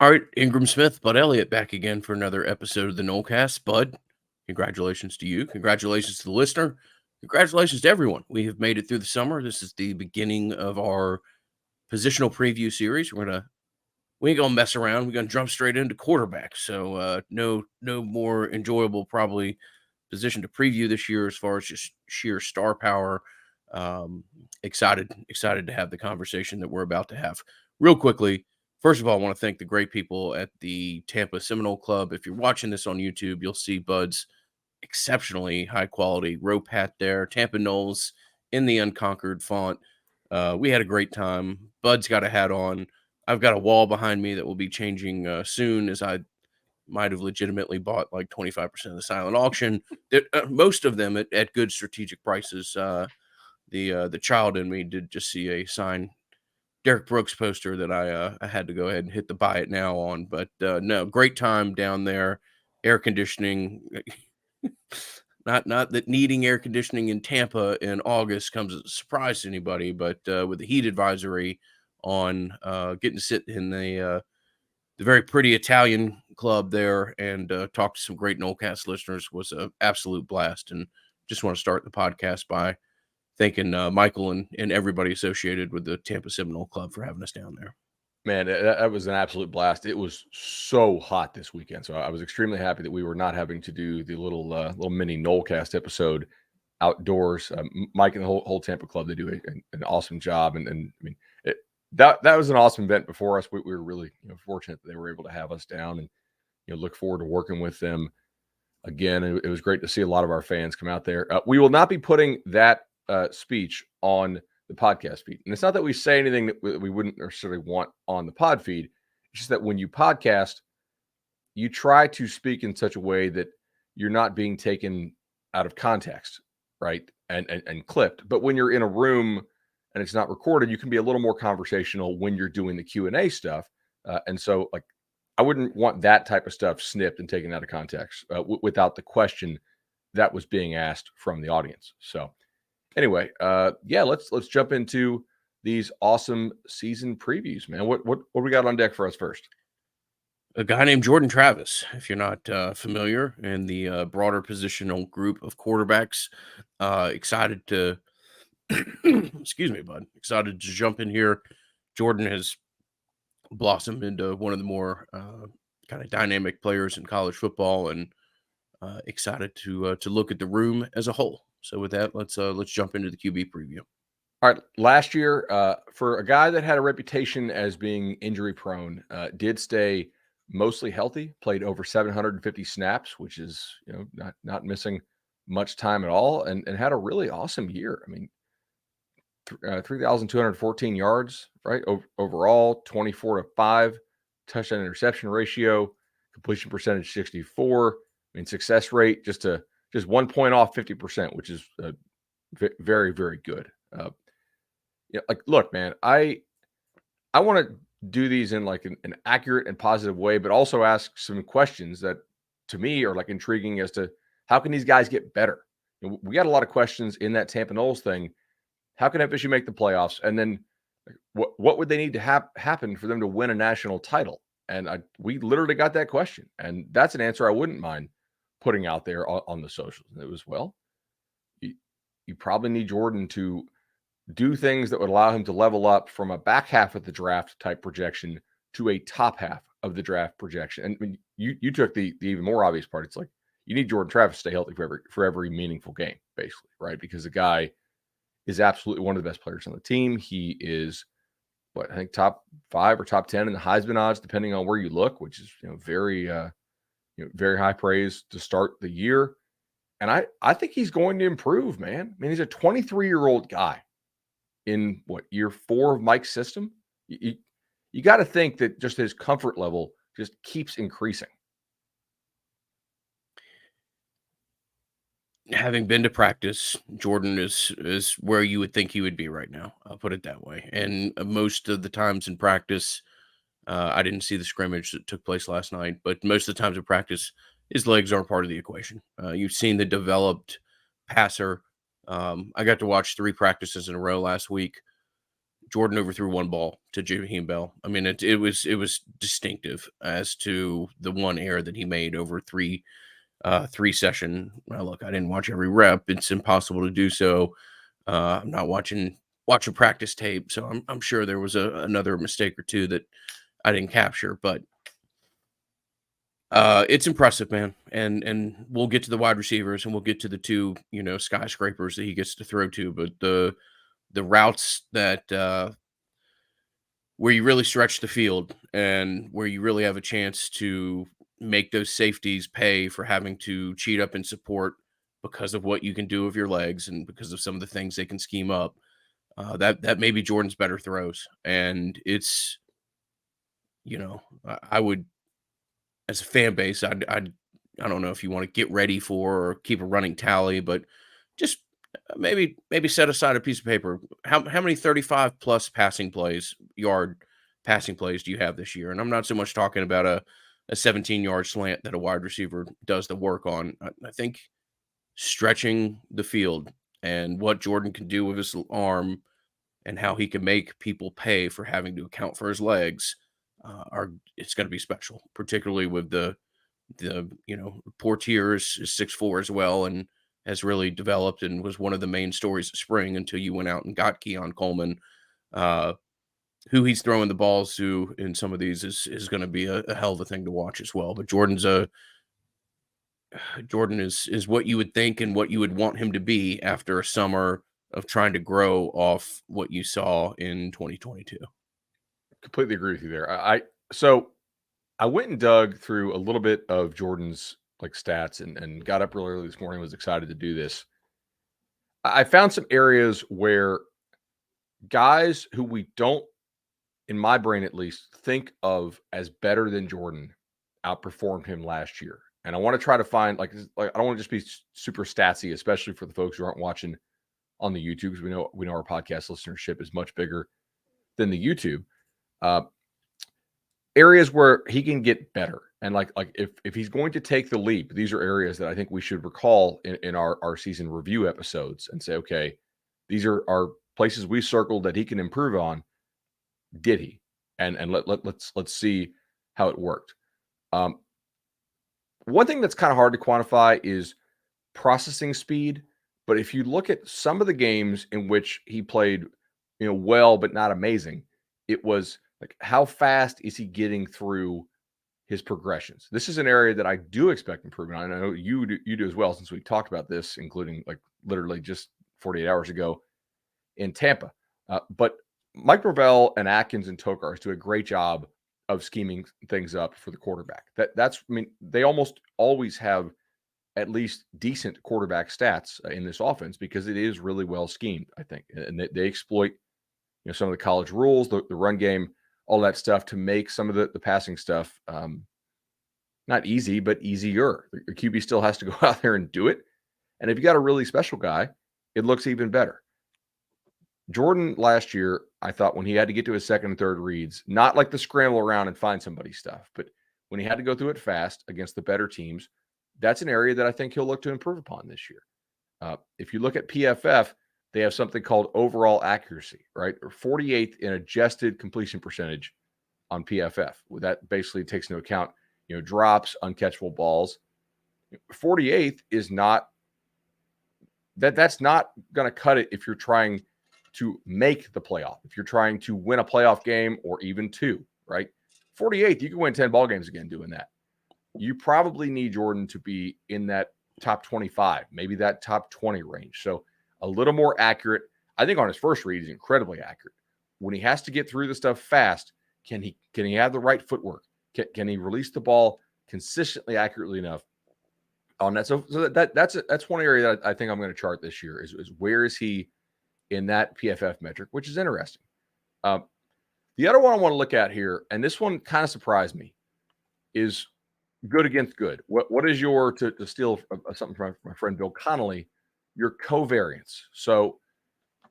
All right, Ingram Smith, Bud Elliott back again for another episode of the Nolecast. Bud, congratulations to you. Congratulations to the listener. Congratulations to everyone. We have made it through the summer. This is the beginning of our positional preview series. We ain't gonna mess around. We're gonna jump straight into quarterback. So no more enjoyable probably position to preview this year as far as just sheer star power. Excited to have the conversation that we're about to have. Real quickly, first of all, I want to thank the great people at the Tampa Seminole Club. If you're watching this on YouTube, you'll see Bud's exceptionally high quality rope hat there, Tampa Knowles in the unconquered font. We had a great time. Bud's got a hat on. I've got a wall behind me that will be changing soon, as I might have legitimately bought like 25% of the silent auction. Most of them at good strategic prices. The child in me did just see a signed Derek Brooks poster that I had to go ahead and hit the buy it now on. But no, great time down there. Air conditioning. Not that needing air conditioning in Tampa in August comes as a surprise to anybody, but with the heat advisory on, getting to sit in the very pretty Italian club there and talk to some great Nolecast listeners was an absolute blast. And just want to start the podcast by thanking Michael and everybody associated with the Tampa Seminole Club for having us down there. Man, that was an absolute blast. It was so hot this weekend, so I was extremely happy that we were not having to do the little mini Nolecast episode outdoors. Mike and the whole Tampa club, they do an awesome job, and I mean that was an awesome event before us. We were really fortunate that they were able to have us down, and look forward to working with them again. It was great to see a lot of our fans come out there. We will not be putting that speech on the podcast feed. And it's not that we say anything that we wouldn't necessarily want on the pod feed. It's just that when you podcast, you try to speak in such a way that you're not being taken out of context, right? And clipped. But when you're in a room and it's not recorded, you can be a little more conversational when you're doing the Q&A stuff. And so like, I wouldn't want that type of stuff snipped and taken out of context without the question that was being asked from the audience. So anyway, yeah, let's jump into these awesome season previews, man. What we got on deck for us first? A guy named Jordan Travis, if you're not familiar, in the broader positional group of quarterbacks. Excited to, excuse me, bud. Excited to jump in here. Jordan has blossomed into one of the more kind of dynamic players in college football, and excited to look at the room as a whole. So with that, let's jump into the QB preview. All right, last year, for a guy that had a reputation as being injury prone, did stay mostly healthy, played over 750 snaps, which is not missing much time at all, and had a really awesome year. I mean, 3,214 yards, right? Overall, 24-5, touchdown interception ratio, completion percentage 64. I mean, success rate just 1 point off 50%, which is very, very good. Like, look, man, I want to do these in like an accurate and positive way, but also ask some questions that to me are like intriguing as to how can these guys get better? We got a lot of questions in that Tampa Knowles thing. How can FSU make the playoffs? And then what would they need to happen for them to win a national title? And we literally got that question. And that's an answer I wouldn't mind putting out there on the socials. And it was, well, you probably need Jordan to do things that would allow him to level up from a back half of the draft type projection to a top half of the draft projection. And I mean, you took the even more obvious part. It's like you need Jordan Travis to stay healthy for every meaningful game, basically, right? Because the guy is absolutely one of the best players on the team. He is I think top 5 or top 10 in the Heisman odds, depending on where you look, which is very very high praise to start the year. And I think he's going to improve, man. I mean, he's a 23-year-old guy in year 4 of Mike's system. You got to think that just his comfort level just keeps increasing. Having been to practice, Jordan is where you would think he would be right now. I'll put it that way. And most of the times in practice, I didn't see the scrimmage that took place last night, but most of the times in practice, his legs aren't part of the equation. You've seen the developed passer. I got to watch 3 practices in a row last week. Jordan overthrew one ball to Jaheim Bell. I mean, it was distinctive as to the one error that he made over three session. Well, look, I didn't watch every rep. It's impossible to do so. I'm not watching practice tape, so I'm sure there was another mistake or two that I didn't capture, but it's impressive, man. And we'll get to the wide receivers and we'll get to the two, skyscrapers that he gets to throw to, but the routes that where you really stretch the field and where you really have a chance to make those safeties pay for having to cheat up in support because of what you can do with your legs and because of some of the things they can scheme up. That may be Jordan's better throws, and it's I would, as a fan base, I don't know if you want to get ready for or keep a running tally, but just maybe set aside a piece of paper. How many 35 plus yard passing plays do you have this year? And I'm not so much talking about a 17-yard slant that a wide receiver does the work on. I think stretching the field and what Jordan can do with his arm and how he can make people pay for having to account for his legs are it's going to be special, particularly with the Portier is 6'4" as well and has really developed and was one of the main stories of spring until you went out and got Keon Coleman. Uh, who he's throwing the balls to in some of these is going to be a hell of a thing to watch as well. But Jordan is what you would think and what you would want him to be after a summer of trying to grow off what you saw in 2022. Completely agree with you there. So I went and dug through a little bit of Jordan's like stats and got up really early this morning, was excited to do this. I found some areas where guys who we don't, in my brain at least, think of as better than Jordan outperformed him last year. And I want to try to find I don't want to just be super statsy, especially for the folks who aren't watching on the YouTube, because we know our podcast listenership is much bigger than the YouTube. Uh, Areas where he can get better, and if he's going to take the leap, these are areas that I think we should recall in our season review episodes and say, okay, these are places we circled that he can improve on. Did he? And let's see how it worked. One thing that's kind of hard to quantify is processing speed. But if you look at some of the games in which he played, well, but not amazing, it was like, how fast is he getting through his progressions? This is an area that I do expect improvement on. I know you do as well, since we talked about this, including like literally just 48 hours ago in Tampa. But Mike Gravel and Atkins and Tokars do a great job of scheming things up for the quarterback. They almost always have at least decent quarterback stats in this offense because it is really well schemed, I think. And they exploit, some of the college rules, the run game, all that stuff to make some of the passing stuff not easy, but easier. The QB still has to go out there and do it. And if you got a really special guy, it looks even better. Jordan last year, I thought, when he had to get to his second and third reads, not like the scramble around and find somebody stuff, but when he had to go through it fast against the better teams, that's an area that I think he'll look to improve upon this year. If you look at PFF, they have something called overall accuracy, right? Or 48th in adjusted completion percentage on PFF. Well, that basically takes into account, drops, uncatchable balls. 48th is not that's not going to cut it if you're trying to make the playoff, if you're trying to win a playoff game or even two, right? 48th, you can win 10 ball games again doing that. You probably need Jordan to be in that top 25, maybe that top 20 range. So a little more accurate. I think on his first read, he's incredibly accurate. When he has to get through the stuff fast, can he have the right footwork? Can he release the ball consistently, accurately enough on that? So that's one area that I think I'm going to chart this year is where is he in that PFF metric, which is interesting. The other one I want to look at here, and this one kind of surprised me, is good against good. What is your, to steal something from my friend Bill Connolly, your covariance? So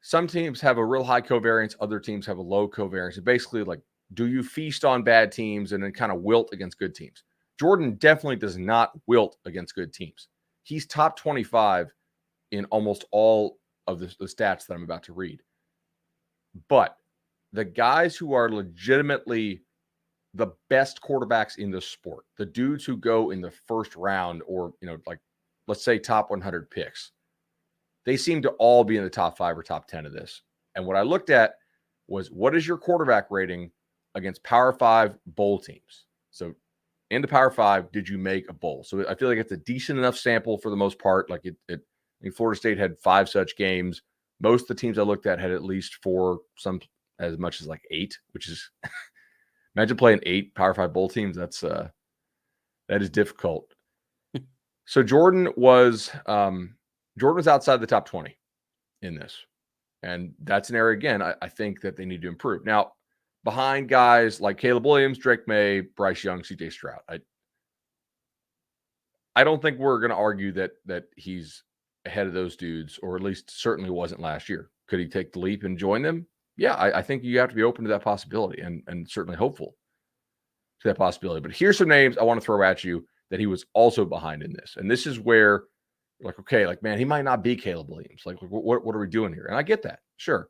some teams have a real high covariance, other teams have a low covariance. And basically, like, do you feast on bad teams and then kind of wilt against good teams? Jordan definitely does not wilt against good teams. He's top 25 in almost all of the stats that I'm about to read. But the guys who are legitimately the best quarterbacks in the sport, the dudes who go in the first round or, like let's say top 100 picks, they seem to all be in the top 5 or top 10 of this. And what I looked at was, what is your quarterback rating against Power 5 bowl teams? So in the Power 5, did you make a bowl? So I feel like it's a decent enough sample for the most part. Like I mean, Florida State had 5 such games. Most of the teams I looked at had at least 4, some as much as like 8, which is imagine playing 8 Power 5 bowl teams. That is difficult. So Jordan was outside the top 20 in this. And that's an area, again, I think that they need to improve. Now, behind guys like Caleb Williams, Drake May, Bryce Young, CJ Stroud, I don't think we're going to argue that he's ahead of those dudes, or at least certainly wasn't last year. Could he take the leap and join them? Yeah, I think you have to be open to that possibility and certainly hopeful to that possibility. But here's some names I want to throw at you that he was also behind in this. And this is where you're like, okay, like, man, he might not be Caleb Williams. Like, what are we doing here? And I get that, sure.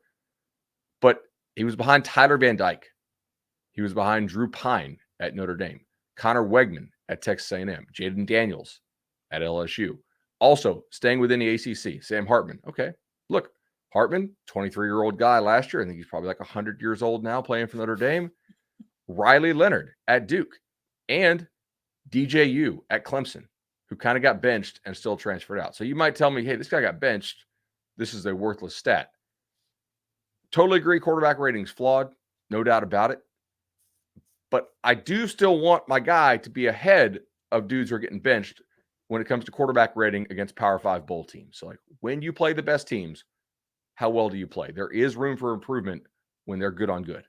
But he was behind Tyler Van Dyke. He was behind Drew Pine at Notre Dame, Connor Wegman at Texas A&M, Jaden Daniels at LSU. Also, staying within the ACC, Sam Hartman. Okay, look, Hartman, 23-year-old guy last year. I think he's probably like 100 years old now playing for Notre Dame. Riley Leonard at Duke, and DJU at Clemson, who kind of got benched and still transferred out. So you might tell me, hey, this guy got benched. This is a worthless stat. Totally agree, quarterback rating's flawed, no doubt about it. But I do still want my guy to be ahead of dudes who are getting benched when it comes to quarterback rating against Power 5 bowl teams. So, like, when you play the best teams, how well do you play? There is room for improvement when they're good on good.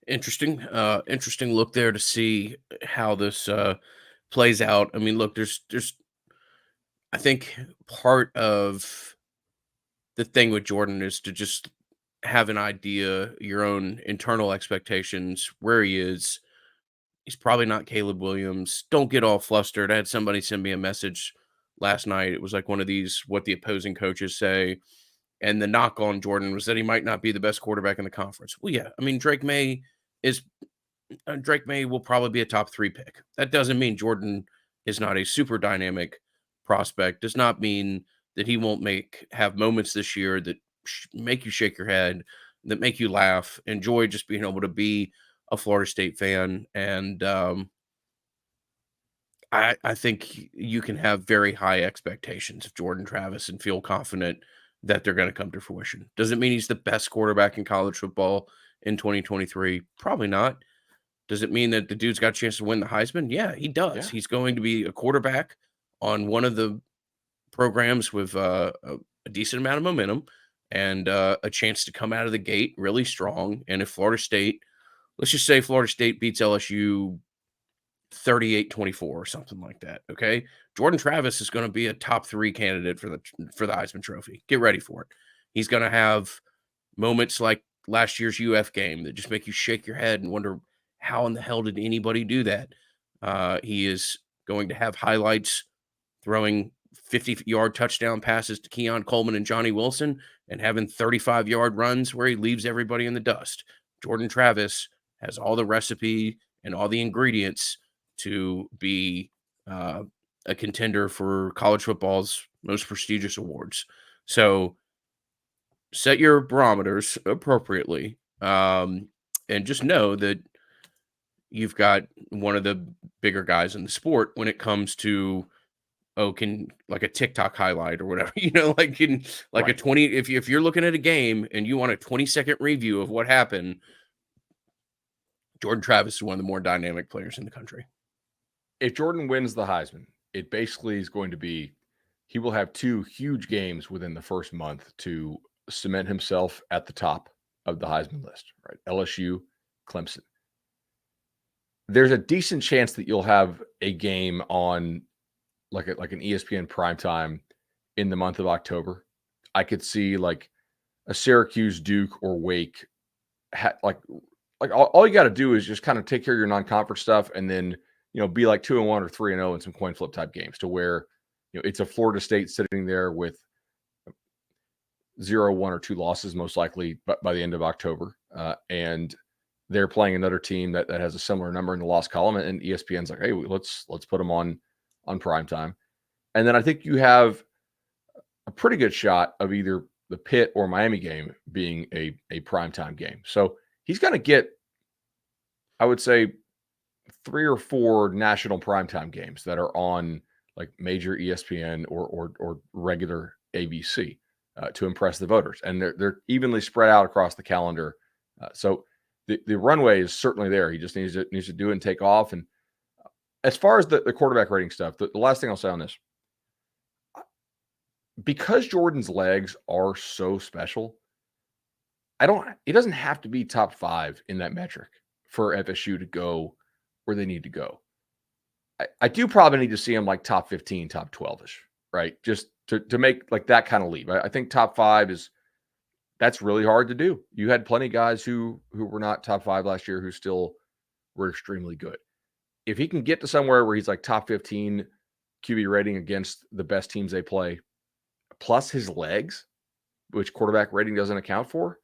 Interesting look there to see how this plays out. I mean, look, there's I think part of the thing with Jordan is to just have an idea, your own internal expectations, where he is. He's probably not Caleb Williams. Don't get all flustered. I had somebody send me a message last night. It was like one of these, what the opposing coaches say. And the knock on Jordan was that he might not be the best quarterback in the conference. Well, yeah. I mean, Drake May will probably be a top 3 pick. That doesn't mean Jordan is not a super dynamic prospect. Does not mean that he won't have moments this year that make you shake your head, that make you laugh, enjoy just being able to be a Florida State fan. And I think you can have very high expectations of Jordan Travis and feel confident that they're going to come to fruition. Does it mean he's the best quarterback in college football in 2023? Probably not. Does it mean that the dude's got a chance to win the Heisman? Yeah, he does. Yeah. He's going to be a quarterback on one of the programs with a decent amount of momentum and a chance to come out of the gate really strong. And if Florida State, let's just say Florida State beats LSU 38-24 or something like that, okay? Jordan Travis is going to be a top 3 candidate for the Heisman Trophy. Get ready for it. He's going to have moments like last year's UF game that just make you shake your head and wonder, how in the hell did anybody do that? He is going to have highlights throwing 50-yard touchdown passes to Keon Coleman and Johnny Wilson and having 35-yard runs where he leaves everybody in the dust. Jordan Travis has all the recipe and all the ingredients to be a contender for college football's most prestigious awards. So set your barometers appropriately, and just know that you've got one of the bigger guys in the sport when it comes to, like a TikTok highlight or whatever, like in like Right. a 20, if you're looking at a game and you want a 20-second review of what happened, Jordan Travis is one of the more dynamic players in the country. If Jordan wins the Heisman, it basically is going to be, he will have 2 huge games within the first month to cement himself at the top of the Heisman list, right? LSU, Clemson. There's a decent chance that you'll have a game on like an ESPN primetime in the month of October. I could see like a Syracuse, Duke, or Wake. Like all you got to do is just kind of take care of your non-conference stuff, and then be like 2-1 or 3-0 in some coin flip type games, to where it's a Florida State sitting there with 0, 1, or 2 losses most likely by the end of October. And they're playing another team that has a similar number in the loss column. And ESPN's like, hey, let's put them on prime time. And then I think you have a pretty good shot of either the Pitt or Miami game being a primetime game. So he's going to get, I would say, 3 or 4 national primetime games that are on like major ESPN or regular ABC to impress the voters. And they're evenly spread out across the calendar. So the runway is certainly there. He just needs to do it and take off. And as far as the quarterback rating stuff, the last thing I'll say on this, because Jordan's legs are so special, it doesn't have to be top 5 in that metric for FSU to go where they need to go. I do probably need to see him like top 15, top 12-ish, right? Just to make like that kind of leap. I think top 5 that's really hard to do. You had plenty of guys who were not top 5 last year who still were extremely good. If he can get to somewhere where he's like top 15 QB rating against the best teams they play, plus his legs, which quarterback rating doesn't account for,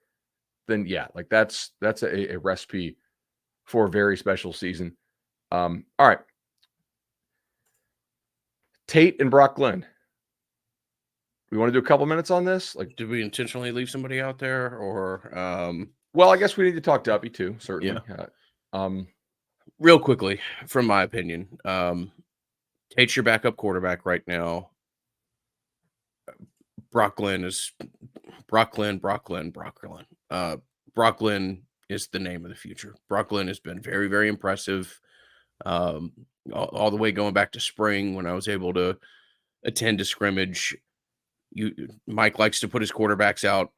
then yeah, like that's a recipe for a very special season. All right. Tate and Brock Glenn. We want to do a couple minutes on this? Like, did we intentionally leave somebody out there, or well, I guess we need to talk Duppy too, certainly. Yeah. Real quickly, from my opinion, Tate's your backup quarterback right now. Brock Glenn is Brock Glenn. Brock Glenn is the name of the future. Brock Glenn has been very, very impressive. All the way going back to spring when I was able to attend a scrimmage. Mike likes to put his quarterbacks out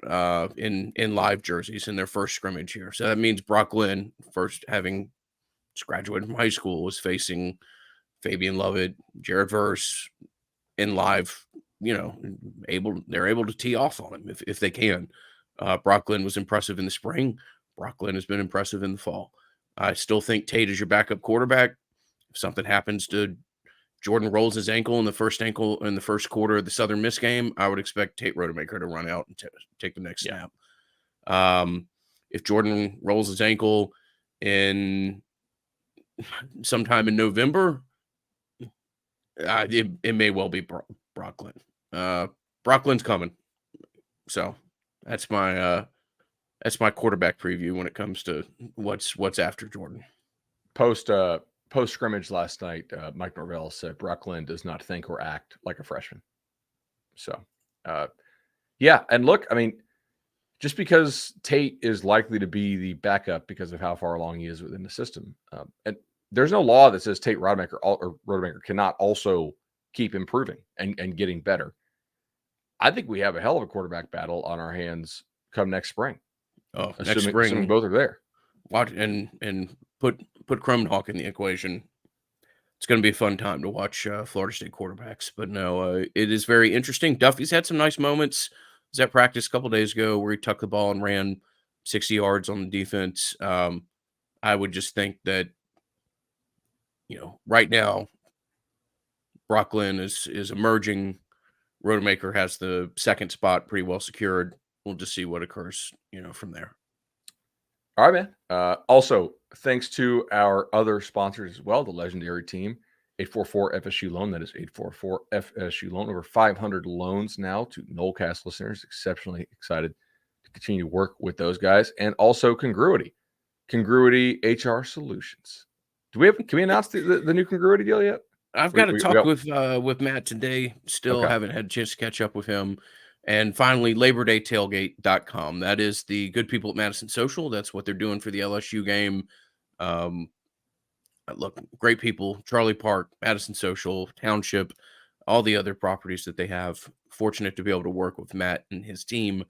in live jerseys in their first scrimmage here. So that means Brock Glenn, first having just graduated from high school, was facing Fabian Lovett, Jared Verse in live. They're able to tee off on him if they can. Brock Glenn was impressive in the spring. Brock Glenn has been impressive in the fall. I still think Tate is your backup quarterback. If something happens to Jordan rolls his ankle in the first quarter of the Southern Miss game, I would expect Tate Rodemaker to run out and take the next snap. If Jordan rolls his ankle in sometime in November, it may well be Brock Glenn. Brock Glenn's coming. So that's my quarterback preview when it comes to what's after Jordan. Post scrimmage last night, Mike Norvell said Brock Glenn does not think or act like a freshman. So, yeah. And look, I mean, just because Tate is likely to be the backup because of how far along he is within the system, and there's no law that says Tate Rodemaker cannot also keep improving and getting better. I think we have a hell of a quarterback battle on our hands come next spring. Oh, next spring, assuming both are there. Watch and put Krumhawk in the equation. It's going to be a fun time to watch Florida State quarterbacks. But no, it is very interesting. Duffy's had some nice moments. I was at practice a couple days ago where he tucked the ball and ran 60 yards on the defense. I would just think that, right now, Brock Glenn is emerging. Rodemaker has the second spot pretty well secured. We'll just see what occurs, from there. All right, man. Also, thanks to our other sponsors as well, the legendary team, 844 FSU Loan. That is 844 FSU Loan. Over 500 loans now to Nolecast listeners. Exceptionally excited to continue to work with those guys. And also Congruity HR Solutions. Can we announce the new Congruity deal yet? I've got to talk with Matt today. Still haven't had a chance to catch up with him. And finally, LaborDayTailgate.com. That is the good people at Madison Social. That's what they're doing for the LSU game. Look, great people. Charlie Park, Madison Social, Township, all the other properties that they have. Fortunate to be able to work with Matt and his team.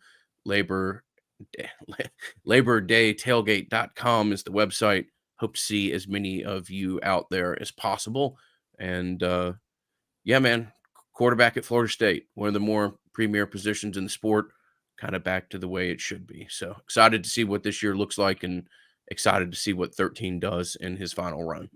LaborDayTailgate.com is the website. Hope to see as many of you out there as possible. And yeah, man, quarterback at Florida State, one of the more premier positions in the sport, kind of back to the way it should be. So excited to see what this year looks like and excited to see what 13 does in his final run.